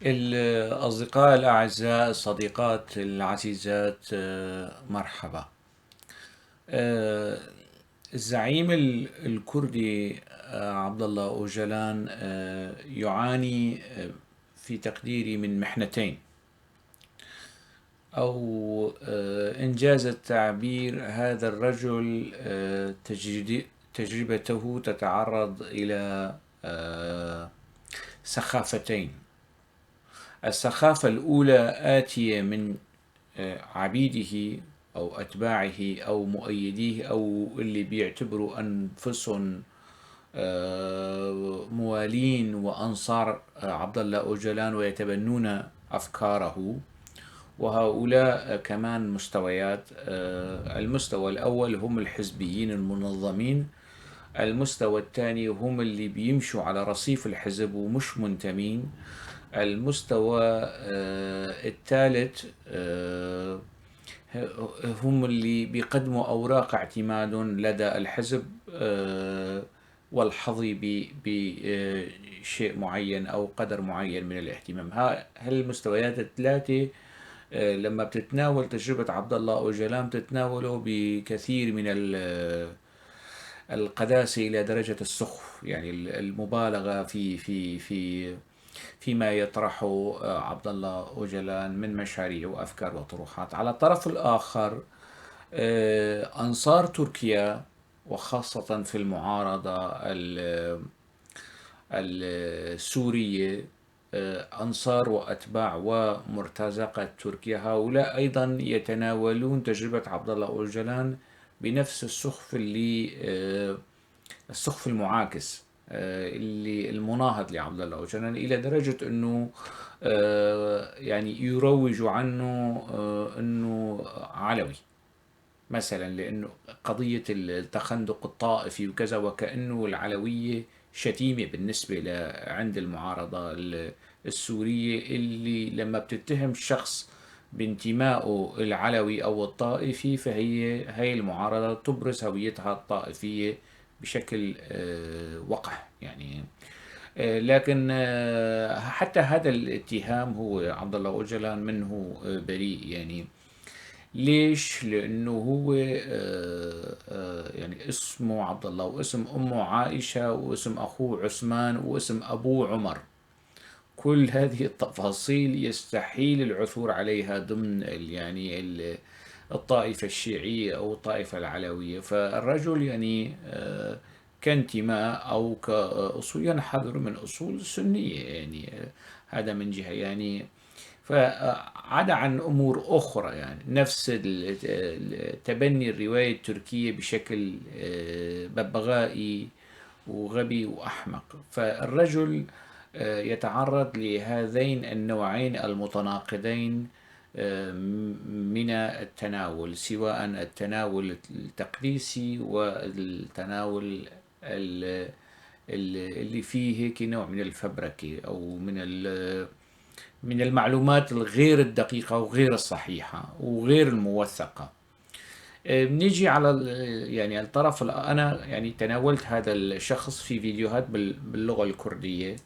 الأصدقاء الأعزاء، الصديقات العزيزات، مرحبا. آه، الزعيم الكردي عبد الله أوجلان يعاني في تقديري من محنتين، أو إنجاز التعبير، هذا الرجل تجربته تتعرض إلى سخافتين. السخافة الأولى آتية من عبيده أو أتباعه أو مؤيديه أو اللي بيعتبروا أنفسهم موالين وأنصار عبد الله أوجلان ويتبنون أفكاره. وهؤلاء كمان مستويات. المستوى الأول هم الحزبيين المنظمين. المستوى الثاني هم اللي بيمشوا على رصيف الحزب ومش منتمين. المستوى الثالث هم اللي بيقدموا أوراق اعتماد لدى الحزب والحظي بشيء معين أو قدر معين من الاهتمام. هالمستويات الثلاثة لما بتتناول تجربة عبد الله أوجلان بتتناوله بكثير من القداسة إلى درجة السخف، يعني المبالغة فيما يطرحه عبد الله أوجلان من مشاريع وأفكار وطروحات. على الطرف الآخر أنصار تركيا، وخاصة في المعارضة السورية، أنصار وأتباع ومرتزقة تركيا، هؤلاء أيضا يتناولون تجربة عبد الله أوجلان بنفس السخف، السخف المعاكس اللي المناهض لعبد الله أوجلان، إلى درجة أنه يعني يروج عنه أنه علوي مثلا، لأنه قضية التخندق الطائفي وكذا، وكأنه العلوية شتيمة بالنسبة عند المعارضة السورية، اللي لما بتتهم الشخص بانتمائه العلوي أو الطائفي، هي المعارضة تبرز هويتها الطائفية بشكل وقح يعني. لكن حتى هذا الاتهام هو عبد الله أوجلان منه بريء يعني. ليش؟ لأنه هو يعني اسمه عبد الله، واسم أمه عائشة، واسم أخوه عثمان، واسم أبوه عمر. كل هذه التفاصيل يستحيل العثور عليها ضمن الطائفة الشيعية أو الطائفة العلوية. فالرجل يعني كانتماء أو كأصول ينحدر من أصول سنية يعني. هذا من جهة يعني. فعدا عن أمور أخرى، يعني نفس تبني الرواية التركية بشكل ببغائي وغبي وأحمق. فالرجل يتعرض لهذين النوعين المتناقضين من التناول، سواء التناول التقديسي والتناول اللي فيه هيك نوع من الفبركة أو من المعلومات الغير الدقيقة وغير الصحيحة وغير الموثقة. بنيجي على يعني الطرف أنا يعني تناولت هذا الشخص في فيديوهات باللغة الكردية.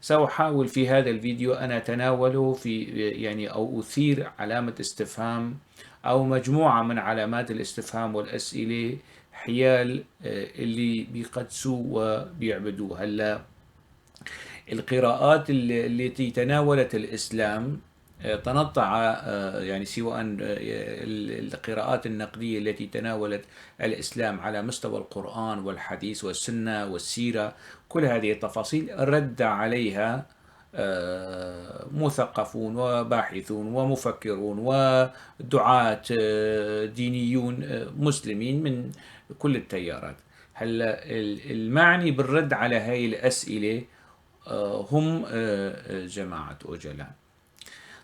سأحاول في هذا الفيديو أن أتناوله في يعني أو أثير علامة استفهام أو مجموعة من علامات الاستفهام والأسئلة حيال اللي بيقدسوا وبيعبدوا. هلا القراءات التي تناولت الإسلام تنطع يعني سواء القراءات النقدية التي تناولت الإسلام على مستوى القرآن والحديث والسنة والسيرة، كل هذه التفاصيل رد عليها مثقفون وباحثون ومفكرون ودعاة دينيون مسلمين من كل التيارات. هلا المعني بالرد على هاي الأسئلة هم جماعة أوجلان.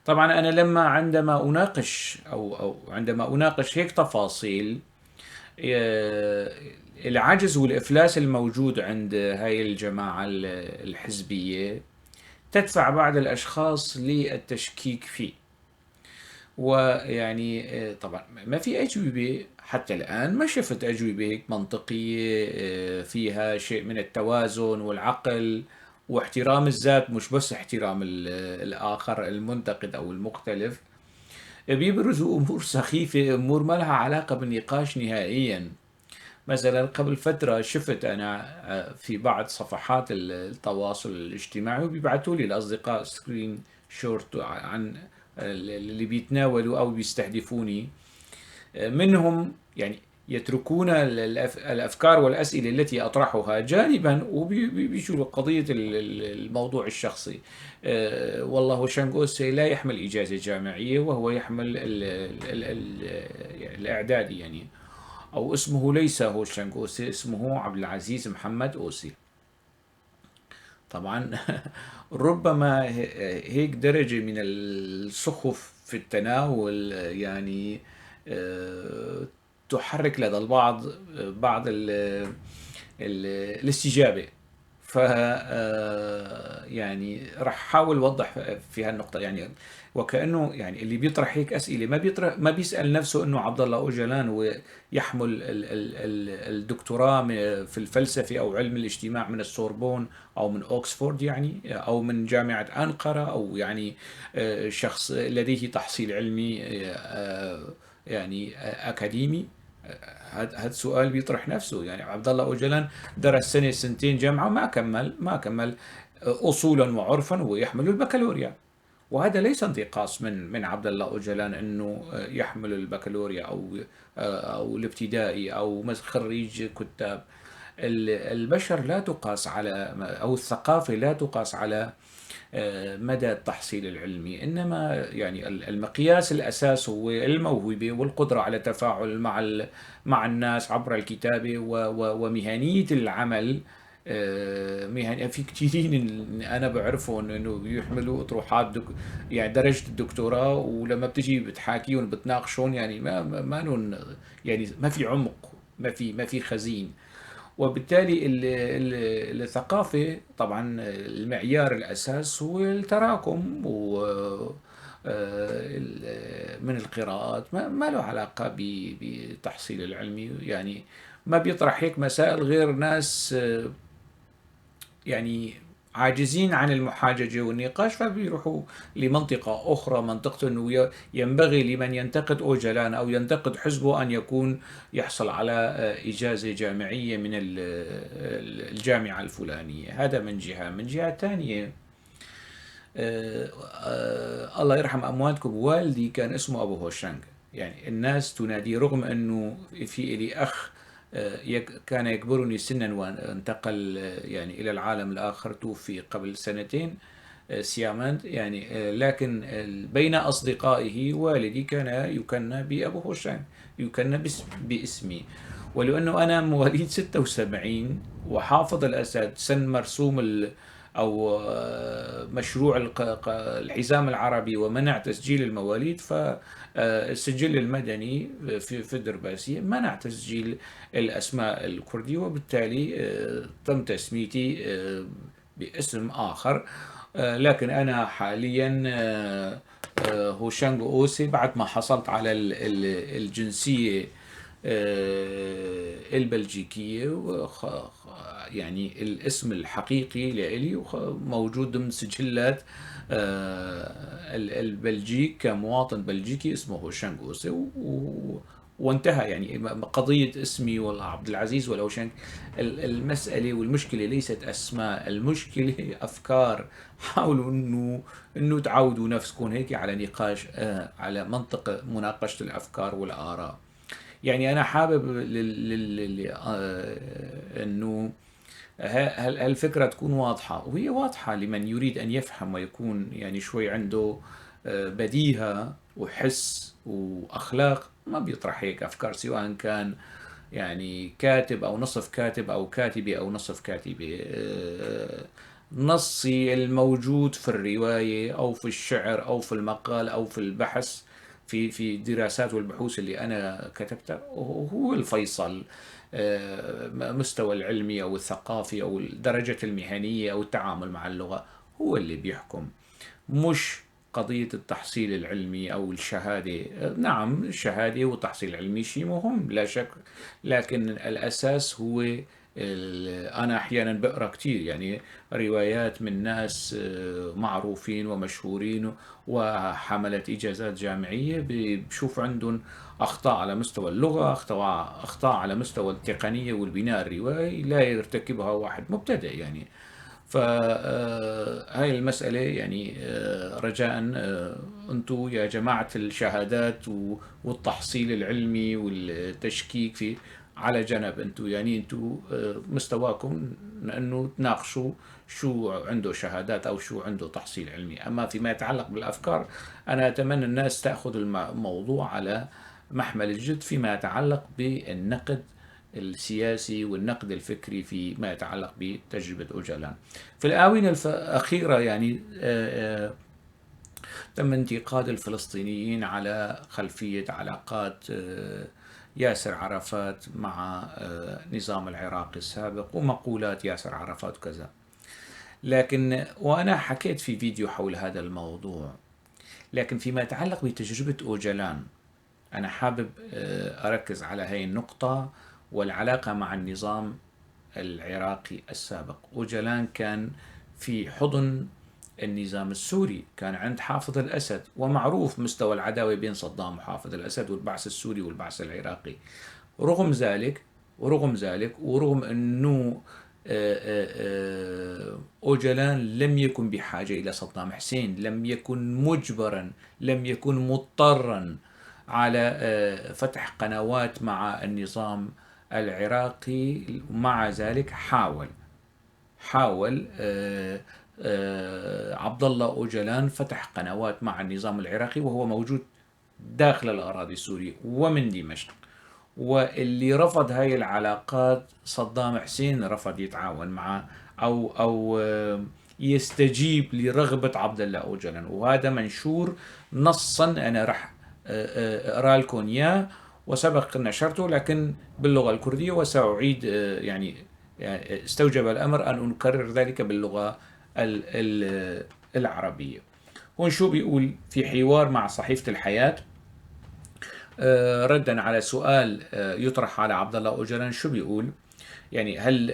طبعا أنا عندما أناقش أو عندما أناقش هيك تفاصيل، آه، العجز والإفلاس الموجود عند هاي الجماعة الحزبية تدفع بعض الأشخاص للتشكيك فيه. ويعني طبعا ما في أجوبة حتى الآن، ما شفت أجوبة هيك منطقية فيها شيء من التوازن والعقل واحترام الذات مش بس احترام الآخر المنتقد أو المختلف. بيبرزوا أمور سخيفة، أمور ما لها علاقة بالنقاش نهائيا. مثلا قبل فترة شفت أنا في بعض صفحات التواصل الاجتماعي وبيبعتوا لي الأصدقاء سكرين شورت عن اللي بيتناولوا أو بيستهدفوني. منهم يعني يتركون الأفكار والأسئلة التي أطرحها جانبا وبيشوا قضية الموضوع الشخصي. والله شانغوسي لا يحمل إجازة جامعية وهو يحمل الإعدادي يعني، أو اسمه ليس هو شانغوسي، اسمه عبد العزيز محمد أوسي. طبعا ربما هيك درجة من السخف في التناول يعني آه، تحرك لدى البعض بعض الاستجابة. ف يعني راح احاول اوضح في هالنقطة يعني. وكأنه يعني اللي بيطرح هيك أسئلة ما بيسأل نفسه انه عبد الله أوجلان هو يحمل الدكتوراه في الفلسفة او علم الاجتماع من السوربون او من اوكسفورد يعني، او من جامعة أنقرة، او يعني شخص لديه تحصيل علمي يعني أكاديمي. هذا السؤال بيطرح نفسه يعني. عبد الله أوجلان درس سنة سنتين جامعة ما كمل أصولا وعرفا ويحمل البكالوريا. وهذا ليس انتقاص من عبد الله أوجلان أنه يحمل البكالوريا أو الابتدائي أو خريج كتاب. البشر لا تقاس على، أو الثقافة لا تقاس على مدى التحصيل العلمي، إنما يعني المقياس الأساس هو الموهبة والقدرة على التفاعل مع الناس عبر الكتابة ومهنية العمل. في كثيرين أنا بعرفهم إنه بيحملوا أطروحات يعني درجة الدكتوراه، ولما بتجي بتحاكيهم بتناقشون يعني ما لهم يعني ما في عمق، ما في خزين. وبالتالي الثقافة طبعا المعيار الأساس هو التراكم من القراءات، ما له علاقة بالتحصيل العلمي يعني. ما بيطرح هيك مسائل غير ناس يعني عاجزين عن المحاججة والنقاش، فبيروحوا لمنطقة أخرى، منطقة أنه ينبغي لمن ينتقد أوجلان أو ينتقد حزبه أن يكون يحصل على إجازة جامعية من الجامعة الفلانية. هذا من جهة. من جهة ثانية الله يرحم أمواتكم، والدي كان اسمه أبو هوشانج. يعني الناس تنادي رغم أنه في لي أخ كان يكبرني سنا وانتقل يعني إلى العالم الآخر، توفي قبل سنتين سياماند يعني. لكن بين أصدقائه والدي كان يكنى بأبو هوشانج، يكنى باسمي. ولأنه أنا مواليد 76 وحافظ الأسد سن مرسوم أو مشروع الحزام العربي ومنع تسجيل المواليد، فالسجل المدني في الدرباسية منع تسجيل الأسماء الكردية، وبالتالي تم تسميتي باسم آخر. لكن أنا حاليا هوشانغ أوسي بعد ما حصلت على الجنسية البلجيكية. يعني الاسم الحقيقي لإلي موجود ضمن سجلات البلجيك كمواطن بلجيكي اسمه هوشانغ أوسي، وانتهى يعني قضية اسمي والله عبد العزيز والأوشنك. المسألة والمشكلة ليست أسماء، المشكلة أفكار. حاولوا إنه تعودوا نفسكم هيك على نقاش على منطق مناقشة الأفكار والآراء. يعني أنا حابب إنه هالفكرة تكون واضحة، وهي واضحة لمن يريد أن يفهم ويكون يعني شوي عنده بديهة وحس وأخلاق. ما بيطرح هيك أفكار، سواء كان يعني كاتب أو نصف كاتب أو كاتبة أو نصف كاتبة. نصي الموجود في الرواية أو في الشعر أو في المقال أو في البحث في الدراسات والبحوث اللي أنا كتبتها هو الفيصل. مستوى العلمي أو الثقافي أو درجة المهنية أو التعامل مع اللغة هو اللي بيحكم، مش قضية التحصيل العلمي أو الشهادة. نعم الشهادة والتحصيل العلمي شيء مهم لا شك، لكن الأساس هو أنا أحيانا بقرأ كتير يعني روايات من ناس معروفين ومشهورين وحملة إجازات جامعية، بشوف عندهم أخطاء على مستوى اللغة، أخطاء على مستوى التقنية والبناء الروائي لا يرتكبها واحد مبتدئ يعني. فهاي المسألة يعني رجاء أنتم يا جماعة الشهادات والتحصيل العلمي والتشكيك في على جنب، أنتم يعني أنتم مستواكم أنه تناقشوا شو عنده شهادات أو شو عنده تحصيل علمي. أما فيما يتعلق بالأفكار، أنا أتمنى الناس تأخذ الموضوع على محمل الجد فيما يتعلق بالنقد السياسي والنقد الفكري فيما يتعلق بتجربة أوجالان. في الآونة الأخيرة يعني تم انتقاد الفلسطينيين على خلفية علاقات ياسر عرفات مع نظام العراق السابق ومقولات ياسر عرفات وكذا. لكن وأنا حكيت في فيديو حول هذا الموضوع، لكن فيما يتعلق بتجربة أوجلان أنا حابب أركز على هاي النقطة والعلاقة مع النظام العراقي السابق. أوجلان كان في حضن النظام السوري، كان عند حافظ الأسد، ومعروف مستوى العداوة بين صدام وحافظ الأسد والبعث السوري والبعث العراقي. ورغم أنه أوجلان لم يكن بحاجة إلى صدام حسين، لم يكن مجبرا، لم يكن مضطرا على فتح قنوات مع النظام العراقي. مع ذلك حاول عبد الله أوجلان فتح قنوات مع النظام العراقي وهو موجود داخل الأراضي السورية ومن دمشق. واللي رفض هاي العلاقات صدام حسين، رفض يتعاون معه أو يستجيب لرغبة عبد الله أوجلان، وهذا منشور نصا. أنا راح أقرأ لكم إياه وسبق نشرته لكن باللغة الكردية، وسأعيد يعني استوجب الأمر أن أكرر ذلك باللغة العربية. هون شو بيقول في حوار مع صحيفة الحياة ردا على سؤال يطرح على عبد الله أوجلان. شو بيقول؟ يعني هل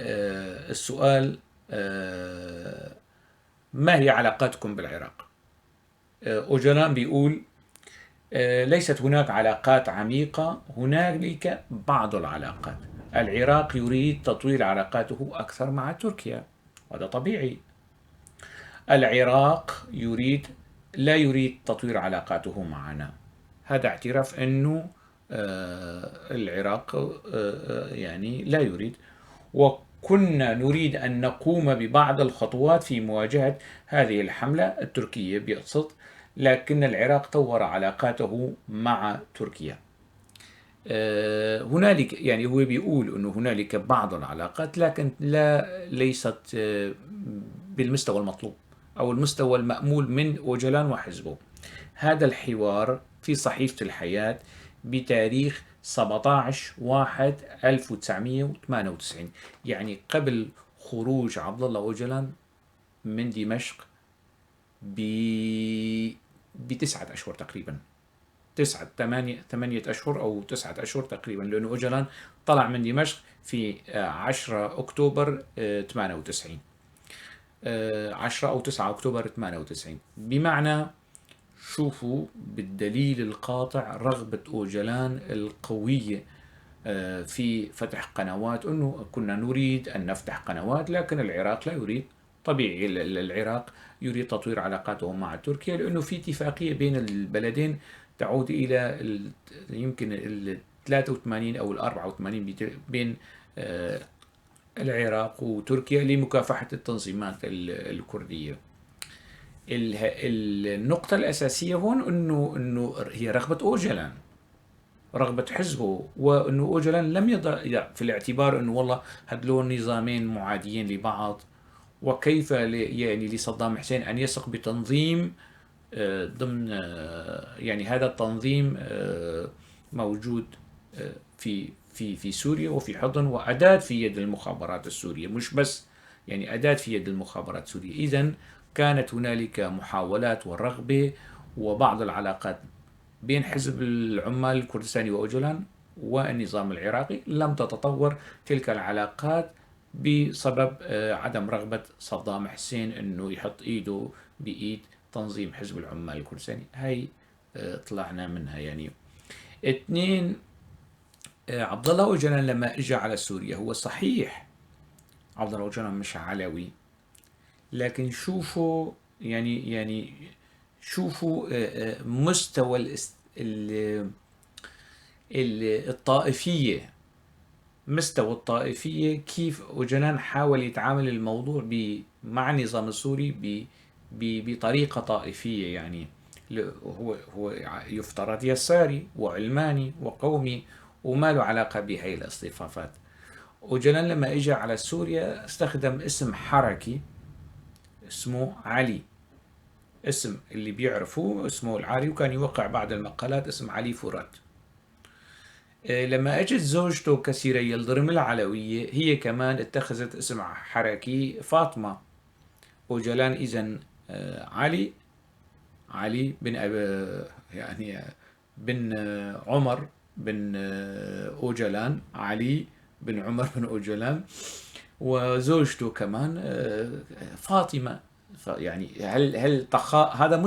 السؤال ما هي علاقاتكم بالعراق؟ أوجلان بيقول ليست هناك علاقات عميقة، هنالك بعض العلاقات. العراق يريد تطوير علاقاته أكثر مع تركيا، وهذا طبيعي. العراق لا يريد تطوير علاقاته معنا. هذا اعتراف أنه العراق يعني لا يريد، وكنا نريد أن نقوم ببعض الخطوات في مواجهة هذه الحملة التركية بيقصد، لكن العراق طور علاقاته مع تركيا. هنالك يعني هو بيقول أنه هنالك بعض العلاقات لكن ليست بالمستوى المطلوب أو المستوى المأمول من أوجلان وحزبه. هذا الحوار في صحيفة الحياة بتاريخ 17/1/1998، يعني قبل خروج عبد الله أوجلان من دمشق ب9 أشهر تقريبا، 8 أشهر أو 9 أشهر تقريبا، لأنه أوجلان طلع من دمشق في 10 أكتوبر 98، 10 أو 9 أكتوبر 98. بمعنى شوفوا بالدليل القاطع رغبة أوجلان القوية في فتح قنوات، أنه كنا نريد أن نفتح قنوات لكن العراق لا يريد. طبيعي العراق يريد تطوير علاقاته مع تركيا، لأنه في اتفاقية بين البلدين تعود إلى يمكن 83 أو 84 بين العراق وتركيا لمكافحة التنظيمات الكردية. النقطة الأساسية هون أنه هي رغبة أوجلان، رغبة حزبه، وأنه أوجلان لم يضع في الاعتبار أنه والله هدلون نظامين معاديين لبعض، وكيف يعني لصدام حسين أن يثق بتنظيم ضمن يعني هذا التنظيم موجود في سوريا وفي حضن وأداة في يد المخابرات السورية، مش بس يعني أداة في يد المخابرات السورية. إذن كانت هنالك محاولات والرغبة وبعض العلاقات بين حزب العمال الكردستاني وأوجلان والنظام العراقي. لم تتطور تلك العلاقات بسبب عدم رغبة صدام حسين أنه يحط إيده بإيد تنظيم حزب العمال الكردستاني. هاي طلعنا منها يعني. اثنين، عبد الله أوجلان لما اجى على سوريا، هو صحيح عبد الله أوجلان مش علوي، لكن شوفوا يعني شوفوا مستوى الطائفية، مستوى الطائفية، كيف أوجلان حاول يتعامل الموضوع مع النظام السوري بطريقة طائفية. يعني هو يفترض يساري وعلماني وقومي وما له علاقة بهاي الاصطفافات. أوجلان لما اجى على سوريا استخدم اسم حركي اسمه علي، اسم اللي بيعرفوه اسمه العالي، وكان يوقع بعض المقالات اسم علي فرات. لما اجت زوجته كثيرة يلدرم العلوية، هي كمان اتخذت اسم حركي فاطمة. أوجلان إذن علي بن يعني بن عمر بن أوجلان، علي بن عمر بن أوجلان، وزوجته كمان فاطمة. يعني هل هذا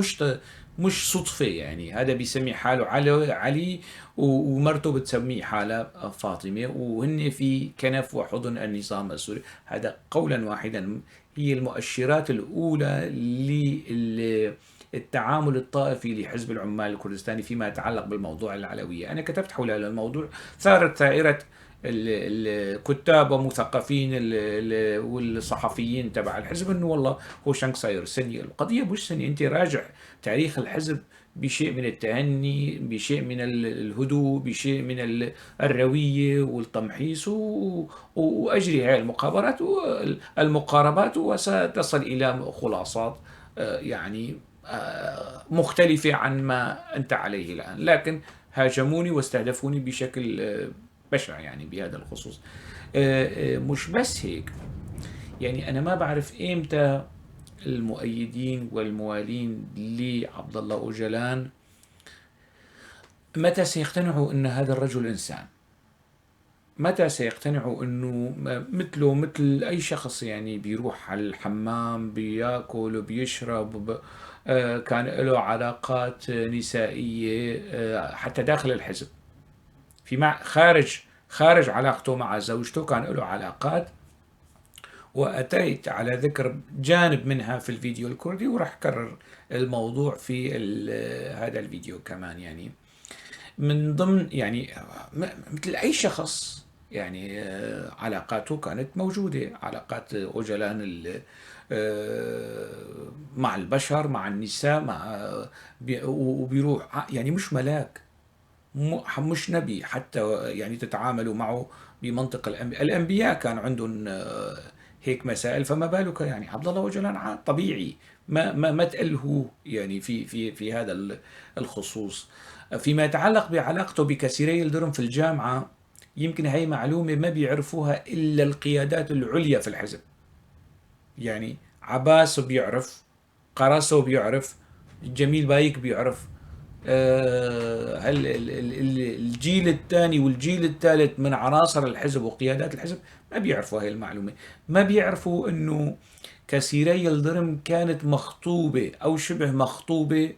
مش صدفة، يعني هذا بيسمي حاله علي ومرته بتسميه حالها فاطمة، وهن في كنف وحضن النظام السوري. هذا قولا واحدا هي المؤشرات الأولى للتعامل الطائفي لحزب العمال الكردستاني فيما يتعلق بالموضوع العلوية. أنا كتبت حول هذا الموضوع، ثارت ثائرة الكتاب ومثقفين والصحفيين تبع الحزب انه والله هو شنك صاير سني. القضيه مش سني، انت راجع تاريخ الحزب بشيء من التهني، بشيء من الهدوء، بشيء من الرويه والتمحيص، واجري هذه المقاربات وستصل الى خلاصات يعني مختلفه عن ما انت عليه الان. لكن هاجموني واستهدفوني بشكل بشع يعني بهذا الخصوص. مش بس هيك، يعني أنا ما بعرف إمتى المؤيدين والموالين لعبد الله أوجلان متى سيقتنعوا أن هذا الرجل إنسان، متى سيقتنعوا أنه مثله مثل أي شخص، يعني بيروح على الحمام، بياكل وبيشرب، كان له علاقات نسائية حتى داخل الحزب، خارج علاقته مع زوجته كان له علاقات، وأتيت على ذكر جانب منها في الفيديو الكردي، وراح كرر الموضوع في هذا الفيديو كمان. يعني من ضمن يعني مثل أي شخص يعني علاقاته كانت موجودة، علاقات أوجلان مع البشر، مع النساء، وبيروح يعني مش ملاك، مش نبي حتى يعني تتعاملوا معه بمنطق الأنبياء كان عندهم هيك مسائل، فما بالك يعني عبد الله أوجلان طبيعي، ما تألهوه يعني في هذا الخصوص. فيما يتعلق بعلاقته بكثيري الدرم في الجامعة، يمكن هي معلومة ما بيعرفوها إلا القيادات العليا في الحزب. يعني عباس بيعرف، قراسو بيعرف، جميل بايك بيعرف، الجيل الثاني والجيل الثالث من عناصر الحزب وقيادات الحزب ما بيعرفوا هاي المعلومة. ما بيعرفوا انه كثيري يلدرم كانت مخطوبة او شبه مخطوبة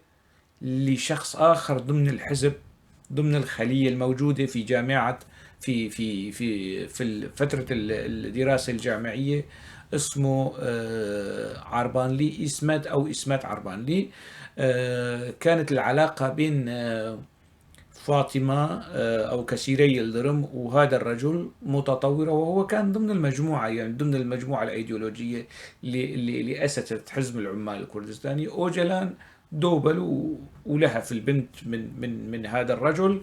لشخص اخر ضمن الحزب، ضمن الخلية الموجودة في جامعة في فترة الدراسة الجامعية، اسمه عربانلي، إسمات عربانلي. كانت العلاقة بين فاطمة أو كثيري يلدرم وهذا الرجل متطورة، وهو كان ضمن المجموعة، يعني ضمن المجموعة الأيديولوجية اللي أسست حزب العمال الكردستاني. أوجلان دوبل ولهف البنت من هذا الرجل،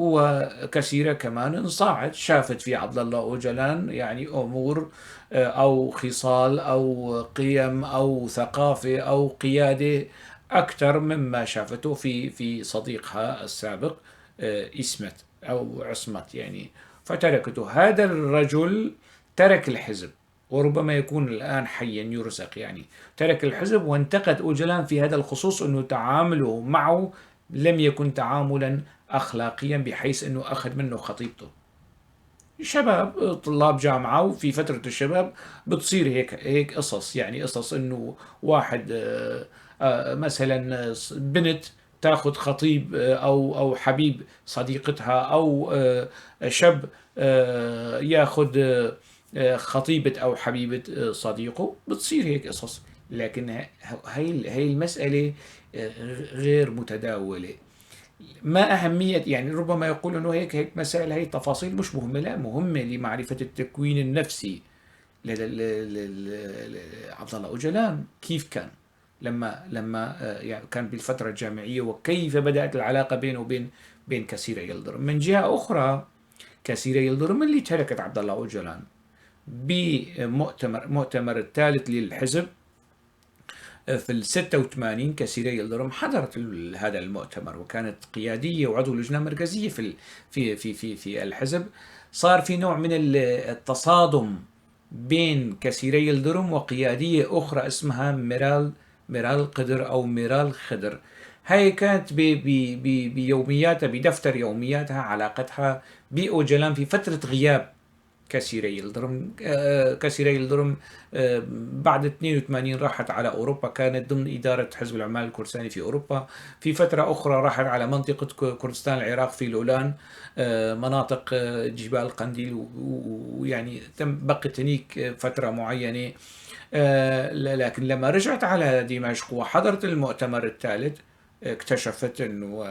وكثيرة كمان انصاعت، شافت في عبد الله أوجلان يعني أمور أو خصال أو قيم أو ثقافة أو قيادة أكثر مما شافته في صديقها السابق إسمت أو عصمت يعني، فتركته. هذا الرجل ترك الحزب، وربما يكون الآن حيا يرزق، يعني ترك الحزب. وانتقد أوجلان في هذا الخصوص أنه تعامله معه لم يكن تعاملا أخلاقيا، بحيث أنه أخذ منه خطيبته. شباب طلاب جامعة، وفي فترة الشباب بتصير هيك قصص، يعني قصص إنه واحد مثلا بنت تاخذ خطيب أو حبيب صديقتها، أو شاب ياخذ خطيبة أو حبيبة صديقه، بتصير هيك قصص. لكن هي المسألة غير متداولة. ما أهمية، يعني ربما يقول أنه هيك مسائل، هي تفاصيل مش مهمة. لا، مهمة لمعرفة التكوين النفسي عبد الله أوجلان. كيف كان لما يعني كان بالفترة الجامعية، وكيف بدأت العلاقة بينه بين كثير يلدرم. من جهة أخرى، كثير يلدرم اللي تركت عبد الله أوجلان بمؤتمر الثالث للحزب في ال86. كثيرة يلدرم حضرت هذا المؤتمر، وكانت قيادية وعضو لجنة مركزية في الحزب. صار في نوع من التصادم بين كثيري يلدرم وقيادية أخرى اسمها ميرال قدر أو ميرال خضر. هاي كانت بيومياتها، بدفتر يومياتها، علاقتها بأوجلان في فترة غياب كثيري يلدرم. كثيري يلدرم بعد 82 راحت على أوروبا، كانت ضمن إدارة حزب العمال الكردستاني في أوروبا. في فترة أخرى راحت على منطقة كردستان العراق في لولان، مناطق جبال قنديل، ويعني بقت هنيك فترة معينة. لكن لما رجعت على دمشق وحضرت المؤتمر الثالث، اكتشفت أنه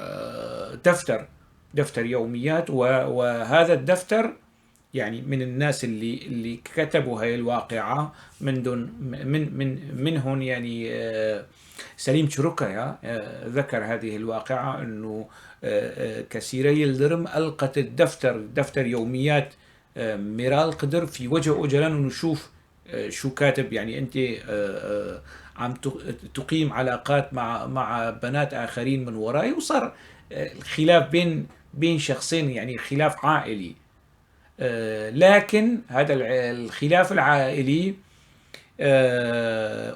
دفتر يوميات، وهذا الدفتر يعني من الناس اللي كتبوا هاي الواقعة منهم يعني سليم تشركيا ذكر هذه الواقعة، أنه كثيري يلدرم ألقت دفتر يوميات ميرال قدر في وجه أوجلان، ونشوف شو كاتب. يعني أنت عم تقيم علاقات مع بنات آخرين من وراي، وصار الخلاف بين شخصين، يعني خلاف عائلي. لكن هذا الخلاف العائلي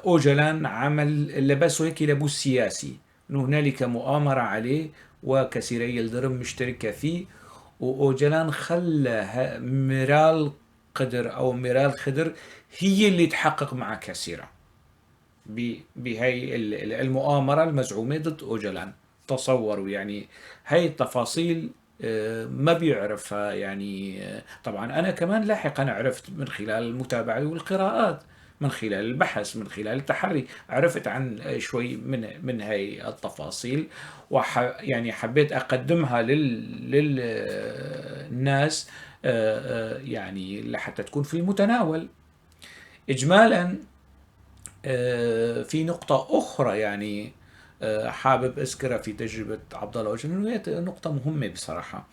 أوجلان لبسه هيك لبوس سياسي، أنه هنالك مؤامرة عليه، وكثيري يلدرم مشتركة فيه. وأوجلان خلى ميرال قدر أو ميرال خضر هي اللي تحقق مع كثيرة بهي المؤامرة المزعومة ضد أوجلان. تصوروا يعني هاي التفاصيل ما بيعرفها. يعني طبعا أنا كمان لاحقا عرفت من خلال المتابعة والقراءات، من خلال البحث، من خلال التحري، عرفت عن شوي من هاي التفاصيل، يعني حبيت أقدمها للناس يعني لحتى تكون في المتناول. إجمالا في نقطة أخرى يعني حابب أذكرها في تجربة عبد الله أوجلان، وهي نقطة مهمة بصراحة.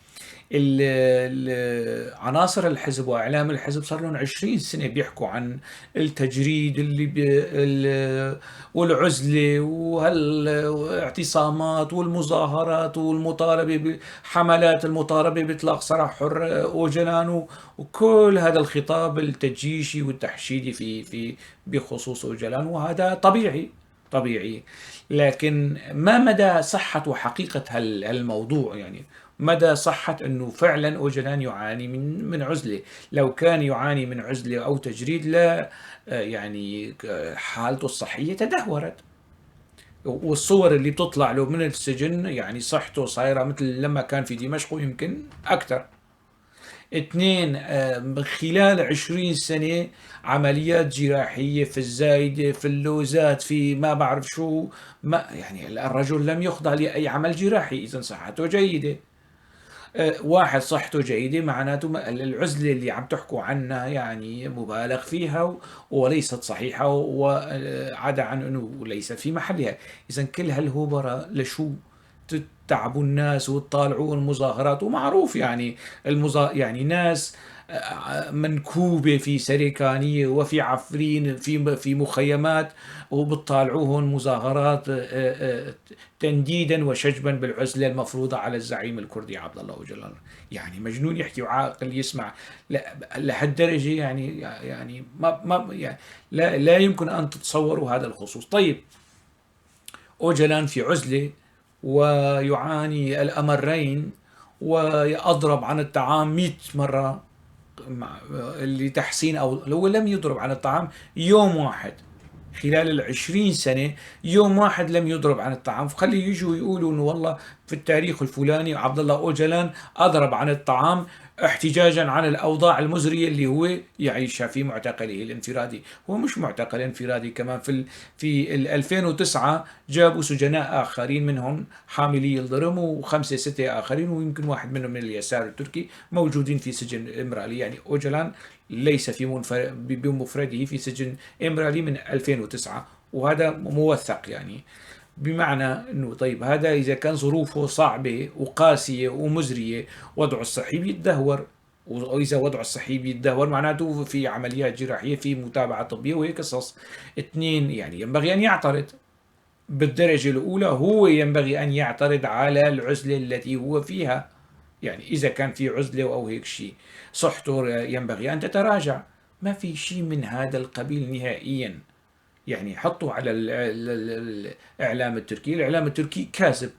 عناصر الحزب وإعلام الحزب صار لهم 20 سنة بيحكوا عن التجريد والعزلة والاعتصامات والمظاهرات والمطالبة بحملات المطالبة بإطلاق سراح حر أوجلان، وكل هذا الخطاب التجيشي والتحشيدي في بخصوص أوجلان. وهذا طبيعي. لكن ما مدى صحة وحقيقة هالموضوع؟ يعني مدى صحة أنه فعلا أوجلان يعاني من عزلة؟ لو كان يعاني من عزلة أو تجريد، لا يعني حالته الصحية تدهورت، والصور اللي بتطلع له من السجن يعني صحته صايرة مثل لما كان في دمشق ويمكن أكثر. 2 خلال 20 سنة عمليات جراحية في الزايدة، في اللوزات، في ما بعرف شو، ما يعني الرجل لم يخضع لأي عمل جراحي، إذن صحته جيدة. واحد صحته جيدة معناته العزلة اللي عم تحكوا عنها يعني مبالغ فيها وليست صحيحة، وعدا عن أنه ليست في محلها. إذن كل هالهوبرة لشو؟ تتعبوا الناس وتطالعوا المظاهرات، ومعروف يعني يعني ناس منكوبة في سريكانية وفي عفرين في مخيمات، وبتطالعوهم مظاهرات تنديدا وشجبا بالعزلة المفروضة على الزعيم الكردي عبد الله أوجلان. يعني مجنون يحكي وعاقل يسمع لهالدرجة. يعني ما يعني لا يمكن أن تتصوروا هذا الخصوص. طيب، أوجلان في عزلة ويعاني الأمرين، ويضرب عن الطعام 100 مرة، لتحسين، أو هو لم يضرب عن الطعام يوم واحد خلال 20 سنة، يوم واحد لم يضرب عن الطعام. فخلي يجوا يقولوا انه والله في التاريخ الفلاني عبد الله اوجلان اضرب عن الطعام احتجاجا عن الاوضاع المزريه اللي هو يعيشها في معتقله الانفرادي. هو مش معتقل انفرادي، كمان في 2009 جابوا سجناء اخرين منهم حاملي الضرم، وخمسه سته اخرين، ويمكن واحد منهم من اليسار التركي موجودين في سجن امرالي. يعني اوجلان ليس بمفرده في سجن إمرالي من 2009، وهذا موثق. يعني بمعنى أنه طيب هذا إذا كان ظروفه صعبة وقاسية ومزرية، وضعه الصحي بيتدهور، وإذا وضعه الصحي بيتدهور معناته في عمليات جراحية، في متابعة طبية وهيك قصص. اثنين، يعني ينبغي أن يعترض. بالدرجة الأولى هو ينبغي أن يعترض على العزلة التي هو فيها. يعني إذا كان في عزلة أو هيك شيء، صحته ينبغي أن تتراجع. ما في شيء من هذا القبيل نهائيا. يعني حطوا على الإعلام التركي، الإعلام التركي كاذب.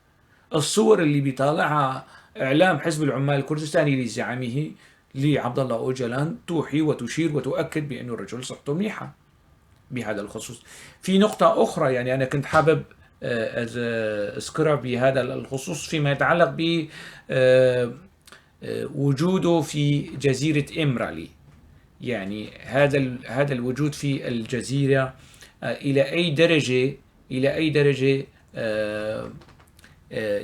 الصور اللي بيطالعها إعلام حزب العمال الكردستاني لزعمه لعبد الله أوجلان توحي وتشير وتؤكد بأنه الرجل صحته منيحة بهذا الخصوص. في نقطة أخرى يعني أنا كنت حابب أذكرها بهذا الخصوص، فيما يتعلق ب وجوده في جزيرة إمرالي. يعني هذا الوجود في الجزيرة إلى أي درجة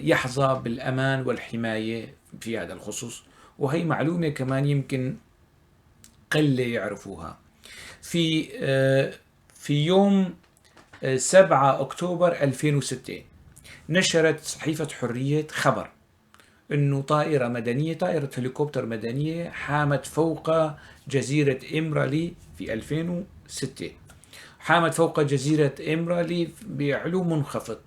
يحظى بالأمان والحماية في هذا الخصوص. وهي معلومة كمان يمكن قل يعرفوها. في يوم 7 أكتوبر 2006 نشرت صحيفة حرية خبر أنه طائرة مدنية، طائرة هليكوبتر مدنية، حامت فوق جزيرة إمرالي في 2006. حامت فوق جزيرة إمرالي بعلو منخفض.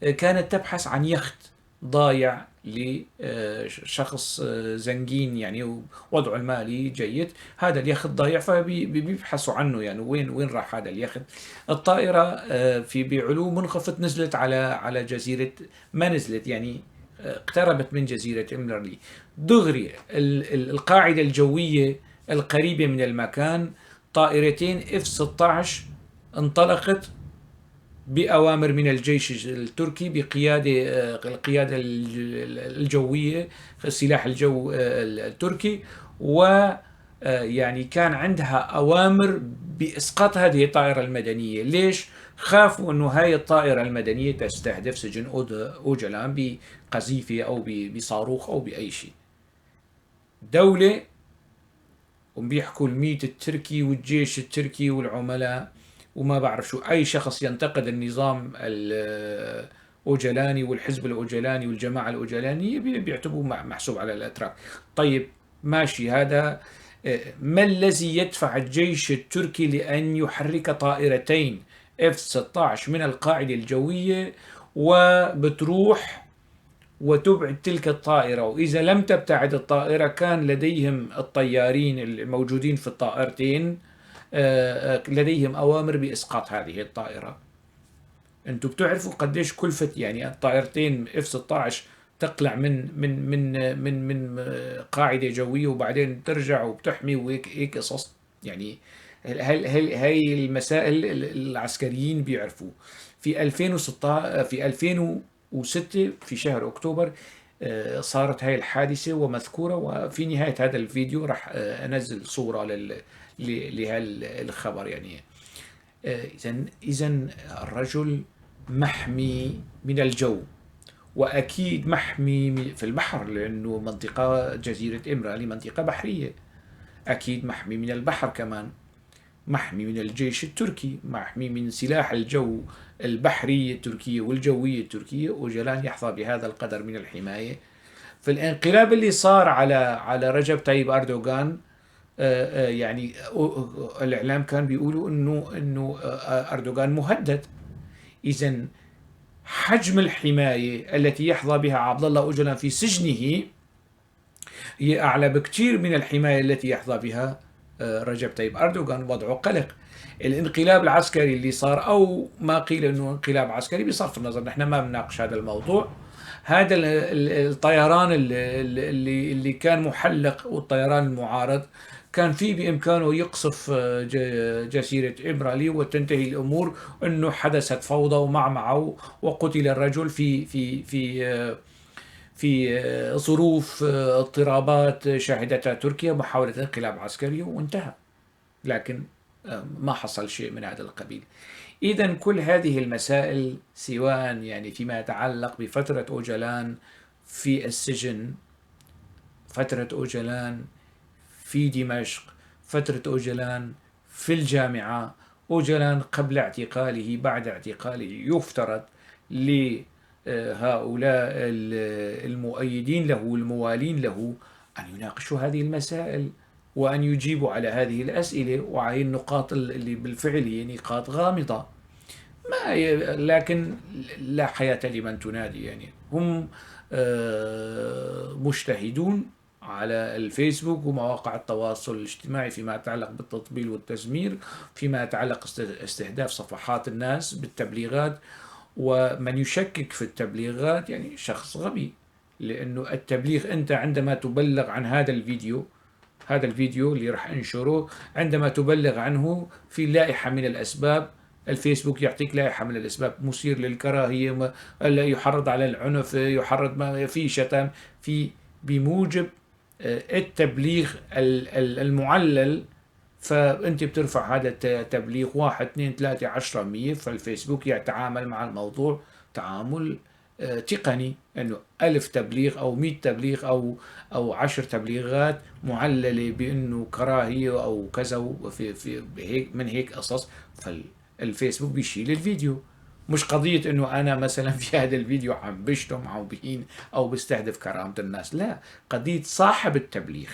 كانت تبحث عن يخت ضايع لشخص زنجين يعني وضعه المالي جيد. هذا اليخت ضايع فبيبحثوا عنه، يعني وين راح هذا اليخت. الطائرة في بعلو منخفض نزلت على جزيرة، ما نزلت يعني اقتربت من جزيرة إمرالي دغري. القاعدة الجوية القريبة من المكان طائرتين F-16 انطلقت بأوامر من الجيش التركي بقيادة القيادة الجوية، سلاح الجو التركي، ويعني كان عندها أوامر بإسقاط هذه الطائرة المدنية. ليش؟ خافوا أنه هاي الطائرة المدنية تستهدف سجن أوجلان بقذيفة أو بصاروخ أو بأي شيء. دولة وبيحكوا الميت التركي والجيش التركي والعملاء وما بعرف شو، أي شخص ينتقد النظام الأوجلاني والحزب الأوجلاني والجماعة الأوجلانية بيعتبروه محسوب على الأتراك. طيب ماشي، هذا ما الذي يدفع الجيش التركي لأن يحرك طائرتين F-16 من القاعدة الجوية وبتروح وتبعد تلك الطائرة؟ وإذا لم تبتعد الطائرة كان لديهم الطيارين الموجودين في الطائرتين لديهم أوامر بإسقاط هذه الطائرة. أنتم بتعرفوا قديش كلفت يعني الطائرتين F-16 تقلع من قاعدة جوية وبعدين ترجع وبتحمي وهيك قصص. يعني هاي المسائل العسكريين بيعرفوا. في 2006 في شهر أكتوبر صارت هاي الحادثة ومذكورة، وفي نهاية هذا الفيديو راح أنزل صورة لهالخبر. يعني إذا الرجل محمي من الجو، وأكيد محمي في البحر، لأنه منطقة جزيرة إمرالي منطقة بحرية. أكيد محمي من البحر كمان، محمي من الجيش التركي، محمي من سلاح الجو البحرية التركية والجوية التركية. أوجلان يحظى بهذا القدر من الحماية. في الانقلاب اللي صار على رجب طيب أردوغان، يعني الإعلام كان بيقولوا إنه أردوغان مهدد. إذا حجم الحماية التي يحظى بها عبد الله أوجلان في سجنه هي أعلى بكثير من الحماية التي يحظى بها رجب طيب أردوغان. وضعه قلق. الانقلاب العسكري اللي صار، أو ما قيل إنه انقلاب عسكري بصرف النظر، نحن ما بنناقش هذا الموضوع، هذا الطيران اللي كان محلق، والطيران المعارض كان في بإمكانه يقصف جزيرة إبرالي وتنتهي الأمور، أنه حدثت فوضى ومعمعة وقتل الرجل في ظروف اضطرابات شهدتها تركيا، محاولة انقلاب عسكري وانتهى. لكن ما حصل شيء من هذا القبيل. إذا كل هذه المسائل، سواء يعني فيما يتعلق بفترة أوجلان في السجن، فترة أوجلان في دمشق، فترة أوجلان في الجامعة، أوجلان قبل اعتقاله، بعد اعتقاله، يفترض لهؤلاء المؤيدين له والموالين له أن يناقشوا هذه المسائل وأن يجيبوا على هذه الأسئلة وعلى النقاط اللي بالفعل هي نقاط غامضة. ما لكن لا حياة لمن تنادي. يعني هم مجتهدون على الفيسبوك ومواقع التواصل الاجتماعي فيما يتعلق بالتطبيل والتزمير، فيما يتعلق استهداف صفحات الناس بالتبليغات. ومن يشكك في التبليغات يعني شخص غبي، لأنه التبليغ أنت عندما تبلغ عن هذا الفيديو اللي راح انشره، عندما تبلغ عنه في لائحة من الأسباب، الفيسبوك يعطيك لائحة من الأسباب: مثير للكراهية، يحرض على العنف، يحرض ما في شتم، في بموجب التبليغ المعلل. فأنت بترفع هذا التبليغ 1 2 3 10 100، فالفيسبوك يتعامل مع الموضوع تعامل تقني، انه 1000 تبليغ او 100 تبليغ او 10 تبليغات معلله بانه كراهيه او كذا في هيك من هيك قصص، فالفيسبوك بيشيل الفيديو. مش قضية انه انا مثلا في هذا الفيديو عم بشتم او بهين او بستهدف كرامة الناس، لا، قضية صاحب التبليغ،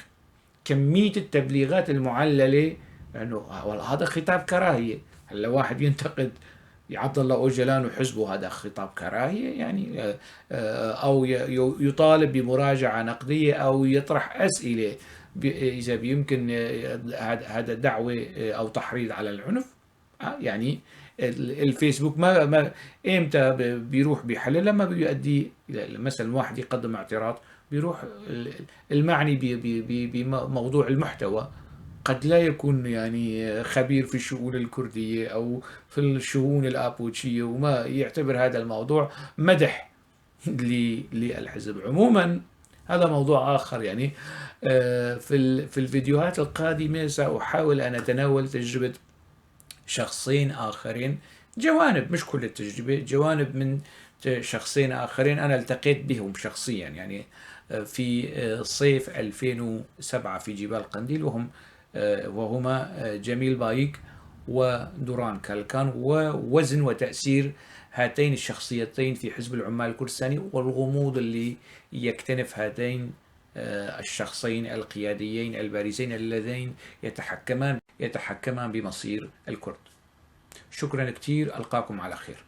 كمية التبليغات المعللة، انه هذا خطاب كراهية. هلا واحد ينتقد عبد الله أوجلان وحزبه، هذا خطاب كراهية يعني، أو يطالب بمراجعة نقدية أو يطرح أسئلة إذا بيمكن هذا دعوة أو تحريض على العنف. يعني الفيسبوك ما إمتى بيروح بيحلل؟ لما بيؤدي مثلا واحد يقدم اعتراض، بيروح المعني بموضوع المحتوى، قد لا يكون يعني خبير في الشؤون الكردية أو في الشؤون الآبوتشية، وما يعتبر هذا الموضوع مدح للحزب. عموما هذا موضوع آخر. يعني في الفيديوهات القادمة سأحاول أن أتناول تجربة شخصين آخرين، جوانب، مش كل التجربة، جوانب من شخصين آخرين أنا التقيت بهم شخصيا، يعني في صيف 2007 في جبال قنديل، وهما جميل بايك ودوران كالكان، ووزن وتأثير هاتين الشخصيتين في حزب العمال الكردستاني، والغموض اللي يكتنف هاتين الشخصين القياديين البارزين اللذين يتحكمان بمصير الكرد. شكرا كثير، ألقاكم على خير.